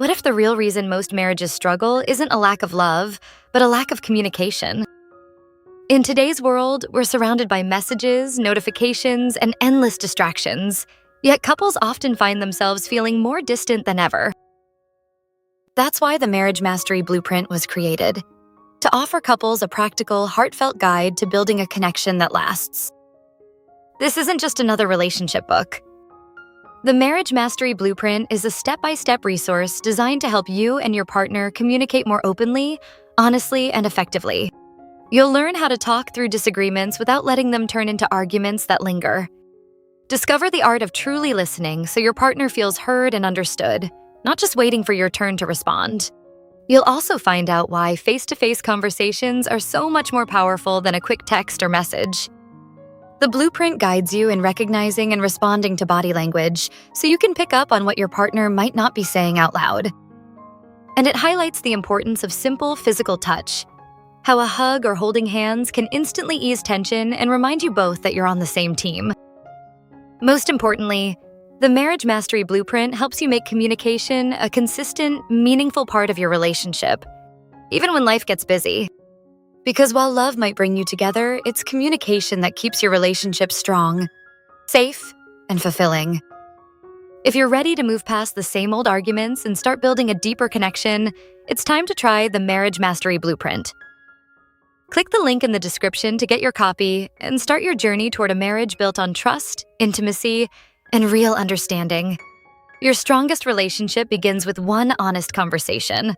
What if the real reason most marriages struggle isn't a lack of love, but a lack of communication? In today's world, we're surrounded by messages, notifications, and endless distractions, yet couples often find themselves feeling more distant than ever. That's why the Marriage Mastery Blueprint was created, to offer couples a practical, heartfelt guide to building a connection that lasts. This isn't just another relationship book. The Marriage Mastery Blueprint is a step-by-step resource designed to help you and your partner communicate more openly, honestly, and effectively. You'll learn how to talk through disagreements without letting them turn into arguments that linger. Discover the art of truly listening so your partner feels heard and understood, not just waiting for your turn to respond. You'll also find out why face-to-face conversations are so much more powerful than a quick text or message. The blueprint guides you in recognizing and responding to body language so you can pick up on what your partner might not be saying out loud. And it highlights the importance of simple physical touch, how a hug or holding hands can instantly ease tension and remind you both that you're on the same team. Most importantly, the Marriage Mastery Blueprint helps you make communication a consistent, meaningful part of your relationship, even when life gets busy. Because while love might bring you together, it's communication that keeps your relationship strong, safe, and fulfilling. If you're ready to move past the same old arguments and start building a deeper connection, it's time to try the Marriage Mastery Blueprint. Click the link in the description to get your copy and start your journey toward a marriage built on trust, intimacy, and real understanding. Your strongest relationship begins with one honest conversation.